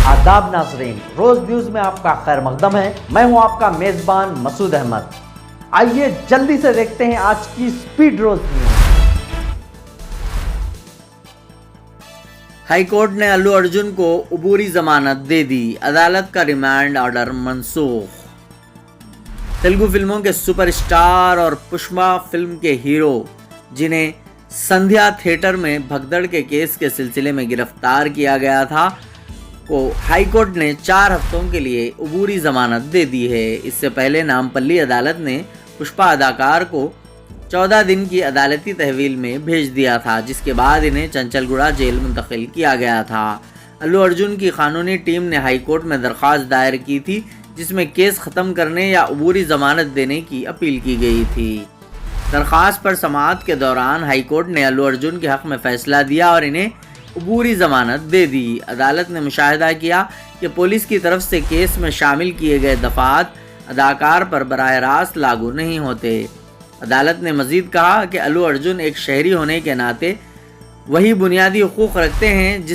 आदाब नाजरीन, रोज न्यूज में आपका खैर मकदम है। मैं हूं आपका मेजबान मसूद अहमद। आइए जल्दी से देखते हैं आज की स्पीड रोज न्यूज। हाई कोर्ट ने अल्लू अर्जुन को अबूरी जमानत दे दी, अदालत का रिमांड ऑर्डर मनसूख। तेलुगु फिल्मों के सुपरस्टार और पुष्पा फिल्म के हीरो, जिन्हें संध्या थिएटर में भगदड़ के केस के सिलसिले में गिरफ्तार किया गया था, को हाई कोर्ट ने 4 हफ्तों के लिए अबूरी जमानत दे दी है। इससे पहले नामपल्ली अदालत ने पुष्पा अदाकार को 14 दिन की अदालती तहवील में भेज दिया था, जिसके बाद इन्हें चंचलगुड़ा जेल मुंतकिल किया गया था। अल्लू अर्जुन की कानूनी टीम ने हाई कोर्ट में दरख्वास्त दायर की थी, जिसमें केस ख़त्म करने या अबूरी ज़मानत देने की अपील की गई थी। दरख्वास्त पर समाअत के दौरान हाई कोर्ट ने अल्लू अर्जुन के हक़ में फ़ैसला दिया और इन्हें अबूरी ज़मानत दे दी। अदालत ने मुशाहिदा किया कि पुलिस की तरफ से केस में शामिल किए गए दफ़ात अदाकार पर बराह रास्त लागू नहीं होते। अदालत ने मज़ीद कहा कि अल्लू अर्जुन एक शहरी होने के नाते वही बुनियादी हुकूक़ रखते हैं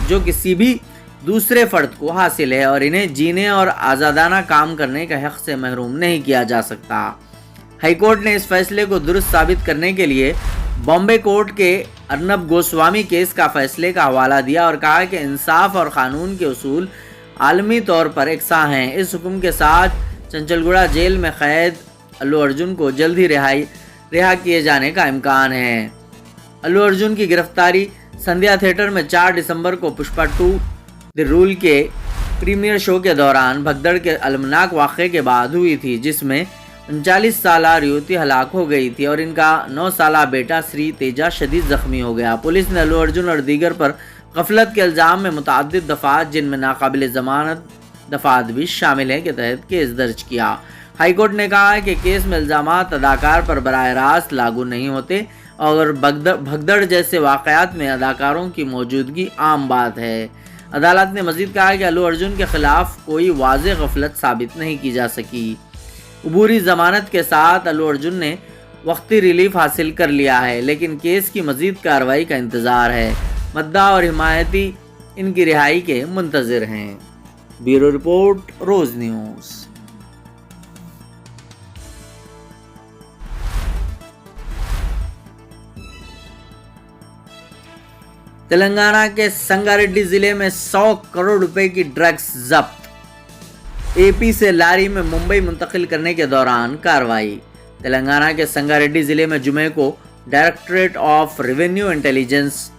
जो किसी भी दूसरे फ़र्द को हासिल है, और इन्हें जीने और आज़ादाना काम करने का हक़ से महरूम नहीं किया जा सकता। हाई कोर्ट ने इस फैसले को दुरुस्त साबित करने के लिए बॉम्बे कोर्ट के अर्नब गोस्वामी केस का फैसले का हवाला दिया और कहा कि इंसाफ और क़ानून के उसूल आलमी तौर पर एकसां हैं। इस हुक्म के साथ चंचलगुड़ा जेल में क़ैद अल्लू अर्जुन को जल्द ही रिहा किए जाने का इम्कान है। अल्लू अर्जुन की गिरफ्तारी संध्या थिएटर में 4 दिसंबर को पुष्पा 2 द रूल के प्रीमियर शो के दौरान भगदड़ के अलमनाक वाक़े के बाद हुई थी, जिसमें 39 साला युवती हलाक हो गई थी और इनका 9 साला बेटा श्री तेजा शदीद जख्मी हो गया। पुलिस ने अल्लू अर्जुन और दीगर पर गफलत के इल्ज़ाम में मुतअद्दिद दफ़ात, जिनमें नाकाबिल ज़मानत दफ़ात भी शामिल हैं, के तहत केस दर्ज किया। हाई कोर्ट ने कहा है कि केस में इल्ज़ामात अदाकार पर बराह रास्त लागू नहीं होते और भगदड़ जैसे वाक़यात में अदाकारों की मौजूदगी आम बात है। अदालत ने मज़ीद कहा कि अल्लू अर्जुन के ख़िलाफ़ कोई वाज़ेह गफलत साबित नहीं की जा सकी। अबूरी ज़मानत के साथ अल्लू अर्जुन ने वक्ती रिलीफ हासिल कर लिया है, लेकिन केस की मज़ीद कार्रवाई का इंतज़ार है। मद्दा और हिमायती इनकी रिहाई के मुंतज़िर हैं। ब्यूरो रिपोर्ट, रोज़ न्यूज़। तेलंगाना के संगारेड्डी जिले में 100 करोड़ रुपए की ड्रग्स जब्त। एपी से लारी में मुंबई मुंतकिल करने के दौरान कार्रवाई। तेलंगाना के संगारेड्डी जिले में जुमे को directorate of revenue intelligence,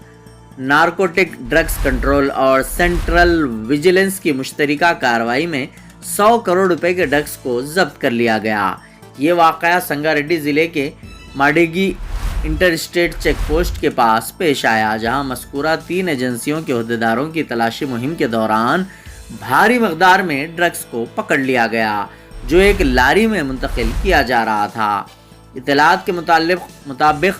narcotic drugs control और सेंट्रल विजिलेंस की मुश्तरका कार्रवाई में 100 करोड़ रुपए के ड्रग्स को जब्त कर लिया गया। ये वाक़या संगारेड्डी जिले के माडिगी इंटरस्टेट चेक पोस्ट के पास पेश आया, जहां मज़कूरा 3 एजेंसियों के अहदेदारों की तलाशी मुहिम के दौरान भारी मकदार में ड्रग्स को पकड़ लिया गया, जो एक लारी में मुंतकिल किया जा रहा था। इत्तलात के मुताबिक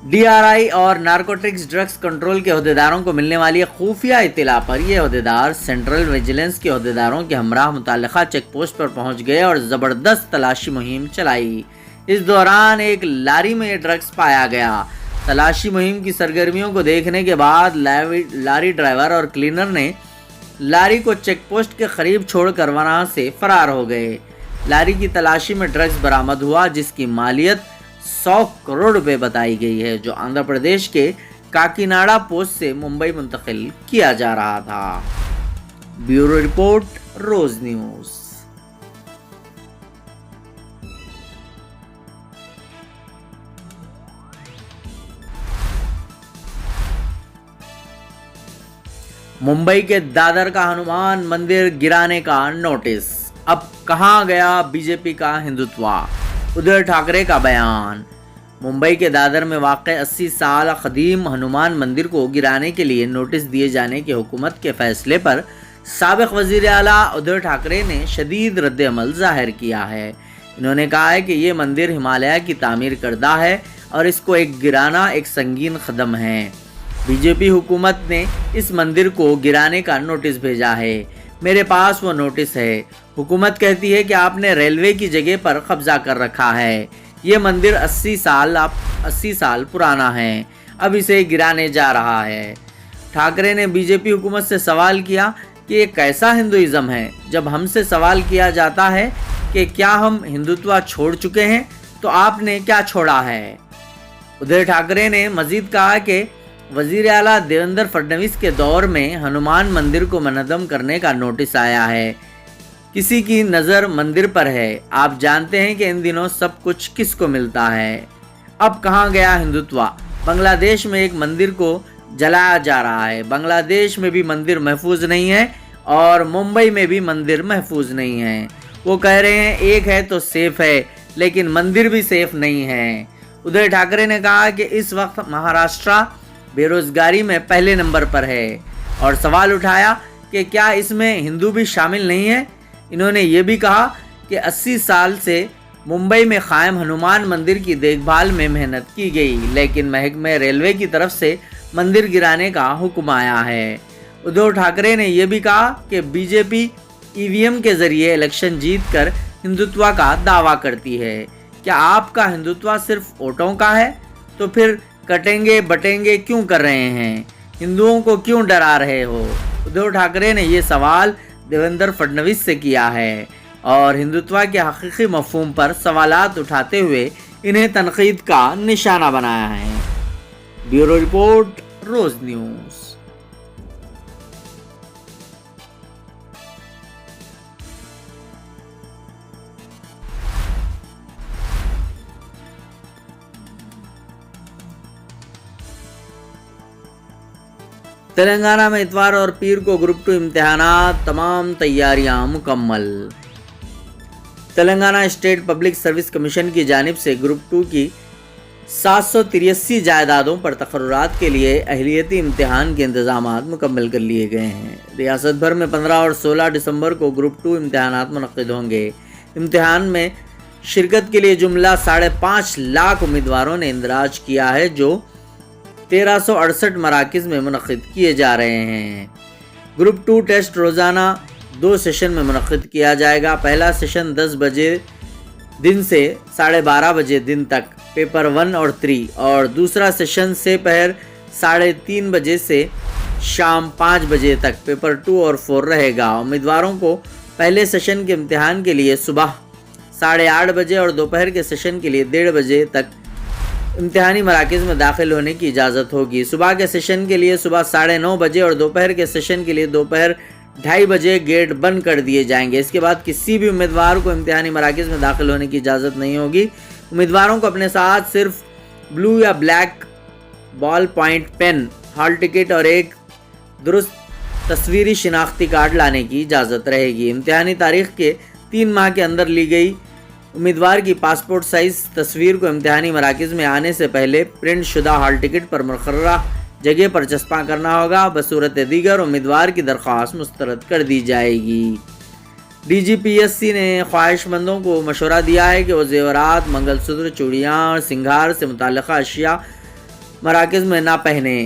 DRI और नारकोटिक्स ड्रग्स कंट्रोल के अहदेदारों को मिलने वाली खुफिया इत्तला पर ये अहदेदार सेंट्रल विजिलेंस के अहदेदारों के हमरा मुतल्लिका चेक पोस्ट पर पहुंच गए और ज़बरदस्त तलाशी मुहिम चलाई। इस दौरान एक लारी में ड्रग्स पाया गया। तलाशी मुहिम की सरगर्मियों को देखने के बाद लारी ड्राइवर और क्लीनर ने लारी को चेक पोस्ट के करीब छोड़कर वहां से फरार हो गए। लारी की तलाशी में ड्रग्स बरामद हुआ, जिसकी मालियत 100 करोड़ रुपए बताई गई है, जो आंध्र प्रदेश के काकीनाडा पोस्ट से मुंबई मुंतकिल किया जा रहा था। ब्यूरो रिपोर्ट, रोज न्यूज़। मुंबई के दादर का हनुमान मंदिर गिराने का नोटिस। अब कहां गया बीजेपी का हिंदुत्व? उद्धव ठाकरे का बयान। मुंबई के दादर में वाक़ 80 साल कदीम हनुमान मंदिर को गिराने के लिए नोटिस दिए जाने के हुकूमत के फैसले पर साबिक़ वज़ीर आला उद्धव ठाकरे ने शदीद रद्द-ए-अमल ज़ाहिर किया है। इन्होंने कहा है कि ये मंदिर हिमालय की तामीर करदा है और इसको गिराना एक संगीन कदम है। बीजेपी हुकूमत ने इस मंदिर को गिराने का नोटिस भेजा है। मेरे पास वो नोटिस है। हुकूमत कहती है कि आपने रेलवे की जगह पर कब्जा कर रखा है। ये मंदिर 80 साल पुराना है, अब इसे गिराने जा रहा है। ठाकरे ने बीजेपी हुकूमत से सवाल किया कि ये कैसा हिंदुइज्म है जब हमसे सवाल किया जाता है कि क्या हम हिंदुत्व छोड़ चुके हैं तो आपने क्या छोड़ा है। उद्धव ठाकरे ने मजीद कहा कि वजीर आला देवेंद्र फडणवीस के दौर में हनुमान मंदिर को मुनज़्ज़म करने का नोटिस आया है। किसी की नज़र मंदिर पर है। आप जानते हैं कि इन दिनों सब कुछ किसको मिलता है। अब कहाँ गया हिंदुत्व। बांग्लादेश में एक मंदिर को जलाया जा रहा है। बांग्लादेश में भी मंदिर महफूज नहीं है और मुंबई में भी मंदिर महफूज नहीं है। वो कह रहे हैं एक है तो सेफ है, लेकिन मंदिर भी सेफ नहीं है। उद्धव ठाकरे ने कहा कि इस वक्त महाराष्ट्र बेरोजगारी में पहले नंबर पर है और सवाल उठाया कि क्या इसमें हिंदू भी शामिल नहीं है। इन्होंने ये भी कहा कि 80 साल से मुंबई में कायम हनुमान मंदिर की देखभाल में मेहनत की गई, लेकिन महकमे रेलवे की तरफ से मंदिर गिराने का हुक्म आया है। उद्धव ठाकरे ने यह भी कहा कि बीजेपी ईवीएम के जरिए इलेक्शन जीतकर हिंदुत्व का दावा करती है। क्या आपका हिंदुत्व सिर्फ वोटों का है? तो फिर कटेंगे बटेंगे क्यों कर रहे हैं? हिंदुओं को क्यों डरा रहे हो? उद्धव ठाकरे ने ये सवाल देवेंद्र फडणवीस से किया है और हिंदुत्व के हकीकी मफहूम पर सवालात उठाते हुए इन्हें तनकीद का निशाना बनाया है। ब्यूरो रिपोर्ट, रोज न्यूज़। तेलंगाना में इतवार और पीर को ग्रुप 2 इम्तिहानात, तमाम तैयारियां मुकम्मल। Telangana state public service commission की जानिब से ग्रुप 2 की 783 जायदादों पर तकर्रुरात के लिए अहलियती इम्तिहान के इंतजामात मुकम्मल कर लिए गए हैं। रियासत भर में 15 और 16 दिसंबर को ग्रुप 2 इम्तिहानात मुनक्किद होंगे। इम्तिहान में शिरकत के लिए जुमला 5.5 लाख उम्मीदवारों ने इंदराज किया है, जो 1368 मराकिज़ में मुनक्किद किए जा रहे हैं। ग्रुप 2 टेस्ट रोज़ाना 2 सेशन में मुनक्किद किया जाएगा। पहला सेशन 10 बजे दिन से 12:30 बजे दिन तक पेपर 1 और 3, और दूसरा सेशन से पहर 3:30 बजे से शाम 5 बजे तक पेपर 2 और 4 रहेगा। उम्मीदवारों को पहले सेशन के इम्तिहान के लिए सुबह 8:30 बजे और दोपहर के सेशन के लिए 1:30 बजे तक इम्तिहानी मराकज़ में दाखिल होने की इजाज़त होगी। सुबह के सेशन के लिए सुबह 9:30 बजे और दोपहर के सेशन के लिए दोपहर 2:30 बजे गेट बंद कर दिए जाएंगे। इसके बाद किसी भी उम्मीदवार को इम्तिहानी मराकज़ में दाखिल होने की इजाज़त नहीं होगी। उम्मीदवारों को अपने साथ सिर्फ ब्लू या black ballpoint pen, hall ticket और एक दुरुस्त तस्वीरी शिनाख्ती कार्ड लाने की इजाज़त रहेगी। इम्तिहानी तारीख के 3 माह के अंदर ली गई उम्मीदवार की पासपोर्ट साइज़ तस्वीर को इम्तिहानी मराकज़ में आने से पहले प्रिंट शुदा हॉल टिकट पर मुकर्ररा जगह पर चस्पा करना होगा। बसूरत दीगर उम्मीदवार की दरख्वास्त मुस्तरद कर दी जाएगी। DGPSC ने ख्वाहिशमंदों को मशवरा दिया है कि वो जेवरात, मंगलसूत्र, चूड़ियाँ और सिंगार से मुताल्लिक़ अशिया मराकज़ में ना पहने।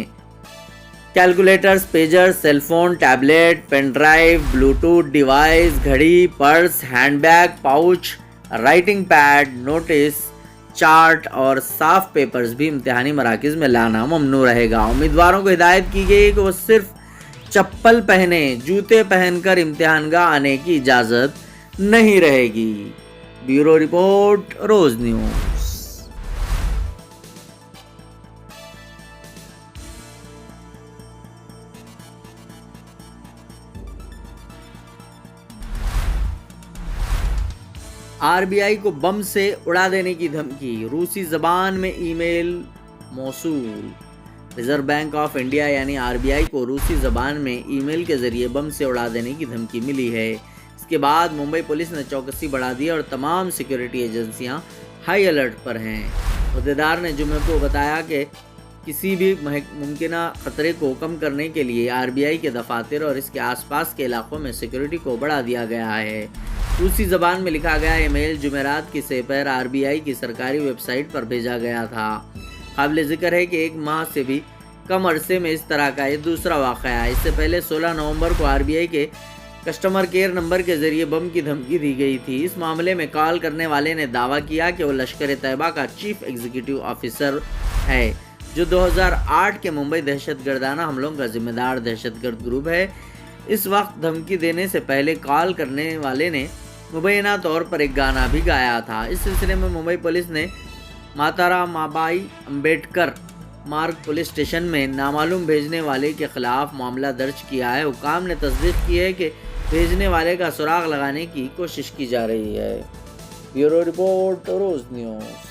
Calculators, pager, cellphone, tablet, pen drive, bluetooth device, घड़ी, purse, handbag, pouch, writing pad, notice, chart और साफ पेपर्स भी इम्तिहानी मराकज़ में लाना ममनू रहेगा। उम्मीदवारों को हिदायत की गई है कि वो सिर्फ चप्पल पहने, जूते पहनकर इम्तिहानगाह आने की इजाज़त नहीं रहेगी। ब्यूरो रिपोर्ट, रोज न्यूज़। RBI को बम से उड़ा देने की धमकी, रूसी ज़बान में ईमेल मौसूल। रिज़र्व बैंक ऑफ इंडिया यानी RBI को रूसी ज़बान में ईमेल के ज़रिए बम से उड़ा देने की धमकी मिली है। इसके बाद मुंबई पुलिस ने चौकसी बढ़ा दी और तमाम सिक्योरिटी एजेंसियां हाई अलर्ट पर हैं। अहदेदार ने जुमे को बताया कि किसी भी मुमकिन ख़तरे को कम करने के लिए RBI के दफातर और इसके आसपास के इलाकों में सिक्योरिटी को बढ़ा दिया गया है। रूसी ज़बान में लिखा गया ईमेल जुमेरात की सेपहर RBI की सरकारी वेबसाइट पर भेजा गया था। काबिल ज़िक्र है कि 1 माह से भी कम अरसे में इस तरह का ये दूसरा वाक़या है। इससे पहले 16 नवंबर को RBI के कस्टमर केयर नंबर के ज़रिए बम की धमकी दी गई थी। इस मामले में कॉल करने वाले ने दावा किया कि वो लश्कर तैयबा का चीफ एग्जीक्यूटिव ऑफिसर है। جو 2008 کے ممبئی دہشت گردانہ حملوں کا ذمہ دار دہشت گرد گروپ ہے۔ اس وقت دھمکی دینے سے پہلے کال کرنے والے نے مبینہ طور پر ایک گانا بھی گایا تھا۔ اس سلسلے میں ممبئی پولیس نے ماتارا مابائی امبیڈکر مارگ پولیس اسٹیشن میں نامعلوم بھیجنے والے کے خلاف معاملہ درج کیا ہے۔ حکام نے تصدیق کی ہے کہ بھیجنے والے کا سراغ لگانے کی کوشش کی جا رہی ہے۔ بیورو رپورٹ، روز نیوز۔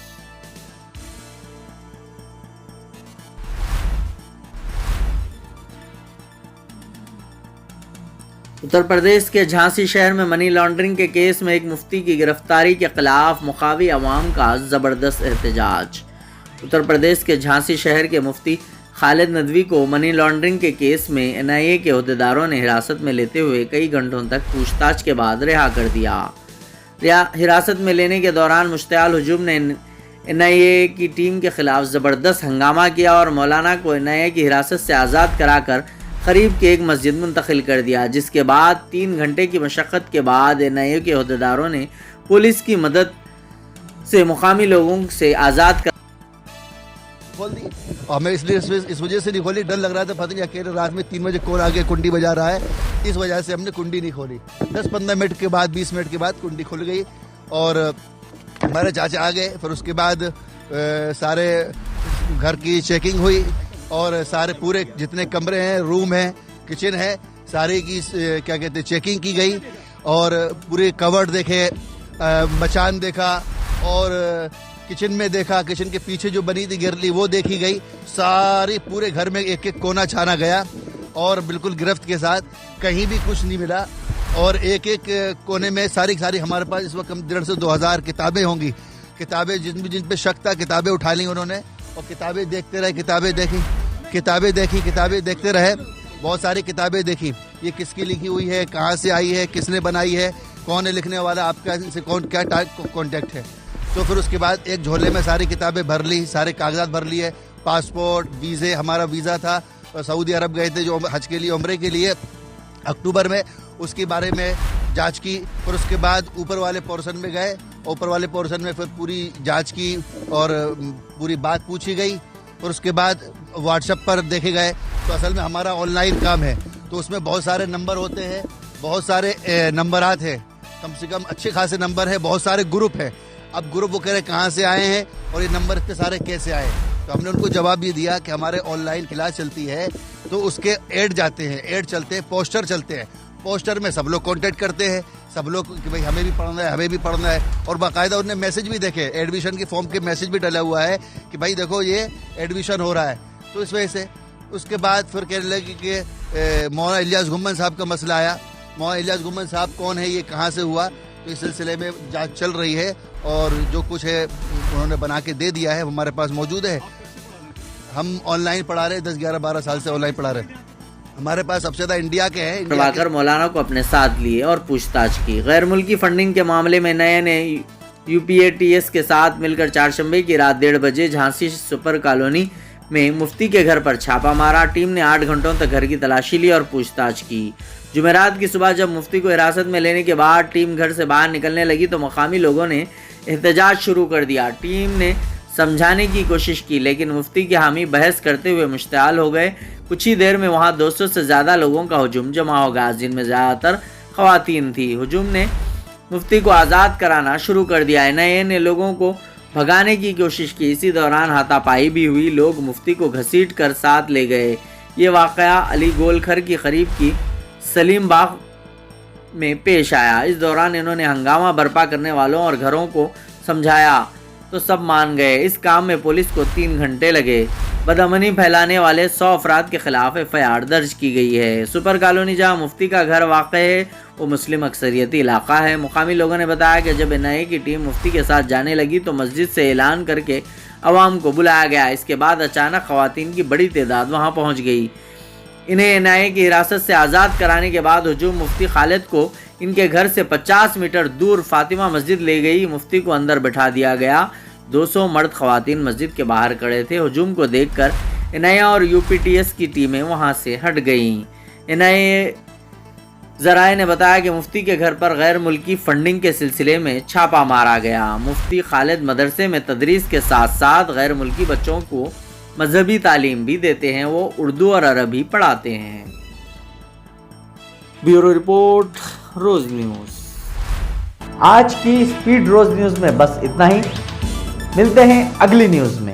اتر پردیش کے جھانسی شہر میں منی لانڈرنگ کے کیس میں ایک مفتی کی گرفتاری کے خلاف مقامی عوام کا زبردست احتجاج۔ اتر پردیش کے جھانسی شہر کے مفتی خالد ندوی کو منی لانڈرنگ کے کیس میں NIA کے عہدیداروں نے حراست میں لیتے ہوئے کئی گھنٹوں تک پوچھ تاچھ کے بعد رہا کر دیا۔ حراست میں لینے کے دوران مشتعل ہجوم نے NIA کی ٹیم کے خلاف زبردست ہنگامہ کیا اور مولانا کو NIA کی حراست سے آزاد کرا کر قریب کی ایک مسجد منتقل کر دیا، جس کے بعد 3 گھنٹے کی مشقت کے بعد NIA کے عہدیداروں نے پولیس کی مدد سے مقامی لوگوں سے آزاد کر کھول دی۔ اور ہمیں اس لیے اس وجہ سے نہیں کھولی، ڈر لگ رہا تھا پتہ نہیں اکیلے رات میں 3 بجے کون آگے کنڈی بجا رہا ہے، اس وجہ سے ہم نے کنڈی نہیں کھولی۔ 10-15 منٹ کے بعد 20 منٹ کے بعد کنڈی کھل گئی اور ہمارے چاچا آ گئے۔ پھر اس کے بعد سارے گھر کی چیکنگ ہوئی اور سارے پورے جتنے کمرے ہیں، روم ہیں، کچن ہے، سارے کی کیا کہتے ہیں چیکنگ کی گئی اور پورے کورڈ دیکھے، مچان دیکھا اور کچن میں دیکھا، کچن کے پیچھے جو بنی تھی گرلی وہ دیکھی گئی، ساری پورے گھر میں ایک ایک کونا چھانا گیا اور بالکل گرفت کے ساتھ کہیں بھی کچھ نہیں ملا اور ایک ایک کونے میں ساری ہمارے پاس اس وقت 1,500 سے 2,000 کتابیں ہوں گی۔ کتابیں جن پہ شک تھا کتابیں اٹھا لیں انہوں نے اور کتابیں دیکھتے رہے، کتابیں دیکھتے رہے، بہت ساری کتابیں دیکھی۔ یہ کس کی لکھی ہوئی ہے، کہاں سے آئی ہے، کس نے بنائی ہے، کون ہے لکھنے والا، آپ کا سے کون کیا کانٹیکٹ ہے۔ تو پھر اس کے بعد ایک جھولے میں ساری کتابیں بھر لی، سارے کاغذات بھر لیے، پاسپورٹ، ویزے، ہمارا ویزا تھا، سعودی عرب گئے تھے جو حج کے لیے، عمرے کے لیے اکتوبر میں، اس کے بارے میں جانچ کی۔ پھر اس کے بعد اوپر والے پورشن میں گئے، اوپر والے پورشن میں پھر پوری جانچ کی اور پوری بات پوچھی گئی۔ اور اس کے بعد واٹس ایپ پر دیکھے گئے۔ تو اصل میں ہمارا آن لائن کام ہے تو اس میں بہت سارے نمبر ہوتے ہیں، بہت سارے نمبرات ہیں، کم سے کم اچھے خاصے نمبر ہیں، بہت سارے گروپ ہیں۔ اب گروپ وہ کہہ رہے کہاں سے آئے ہیں اور یہ نمبر اتنے سارے کیسے آئے، تو ہم نے ان کو جواب یہ دیا کہ ہمارے آن لائن کلاس چلتی ہے تو اس کے ایڈ جاتے ہیں، ایڈ چلتے ہیں، پوسٹر چلتے ہیں، پوسٹر میں سب لوگ کانٹیکٹ کرتے ہیں، سب لوگ کہ بھائی ہمیں بھی پڑھنا ہے اور باقاعدہ انہوں نے میسج بھی دیکھے، ایڈمیشن کے فارم کے میسج بھی ڈلا ہوا ہے کہ بھائی دیکھو یہ ایڈمیشن ہو رہا ہے۔ تو اس وجہ سے اس کے بعد پھر کہنے لگے کہ مولانا الیاس گھمن صاحب کا مسئلہ آیا۔ مولانا الیاس گھمن صاحب کون ہے، یہ کہاں سے ہوا، تو اس سلسلے میں جانچ چل رہی ہے اور جو کچھ ہے انہوں نے بنا کے دے دیا ہے، ہمارے پاس موجود ہے۔ ہم آن لائن پڑھا رہے ہیں، 10 11 12 سال سے آن لائن پڑھا رہے ہیں۔ ہمارے پاس سب سے زیادہ انڈیا کے ہیں، کروا کر مولانا کو اپنے ساتھ لیے اور پوچھ تاچھ کی۔ غیر ملکی فنڈنگ کے معاملے میں NIA نے UPATS کے ساتھ مل کر چہارشنبے کی رات 1:30 بجے جھانسی سپر کالونی میں مفتی کے گھر پر چھاپا مارا۔ ٹیم نے 8 گھنٹوں تک گھر کی تلاشی لی اور پوچھ تاچھ کی۔ جمعرات کی صبح جب مفتی کو حراست میں لینے کے بعد ٹیم گھر سے باہر نکلنے لگی تو مقامی لوگوں نے احتجاج شروع کر دیا۔ ٹیم نے سمجھانے کی کوشش کی لیکن مفتی کے حامی بحث کرتے ہوئے مشتعل ہو گئے۔ کچھ ہی دیر میں وہاں 200 سے زیادہ لوگوں کا ہجوم جمع ہو گیا، جن میں زیادہ تر خواتین تھی۔ ہجوم نے مفتی کو آزاد کرانا شروع کر دیا۔ NIA نے لوگوں کو بھگانے کی کوشش کی، اسی دوران ہاتھا پائی بھی ہوئی، لوگ مفتی کو گھسیٹ کر ساتھ لے گئے۔ یہ واقعہ علی گول کھر کی قریب کی سلیم باغ میں پیش آیا۔ اس دوران انہوں نے ہنگامہ برپا کرنے والوں اور گھروں کو سمجھایا تو سب مان گئے۔ اس کام میں پولیس کو 3 گھنٹے لگے۔ بدامنی پھیلانے والے 100 افراد کے خلاف FIR درج کی گئی ہے۔ سپر کالونی جہاں مفتی کا گھر واقع ہے وہ مسلم اکثریتی علاقہ ہے۔ مقامی لوگوں نے بتایا کہ جب NIA کی ٹیم مفتی کے ساتھ جانے لگی تو مسجد سے اعلان کر کے عوام کو بلایا گیا۔ اس کے بعد اچانک خواتین کی بڑی تعداد وہاں پہنچ گئی۔ انہیں NIA کی حراست سے آزاد کرانے کے بعد ہجوم مفتی خالد کو ان کے گھر سے 50 میٹر دور فاطمہ مسجد لے گئی۔ مفتی کو اندر بٹھا دیا گیا۔ 200 مرد خواتین مسجد کے باہر کھڑے تھے۔ ہجوم کو دیکھ کر NIA اور UPTS کی ٹیمیں وہاں سے ہٹ گئیں۔ NIA ذرائع نے بتایا کہ مفتی کے گھر پر غیر ملکی فنڈنگ کے سلسلے میں چھاپا مارا گیا۔ مفتی خالد مدرسے میں تدریس کے ساتھ ساتھ غیر ملکی بچوں کو مذہبی تعلیم بھی دیتے ہیں، وہ اردو اور عربی پڑھاتے ہیں۔ بیورو رپورٹ، روز نیوز۔ آج کی اسپیڈ روز نیوز میں بس اتنا ہی، ملتے ہیں اگلی نیوز میں۔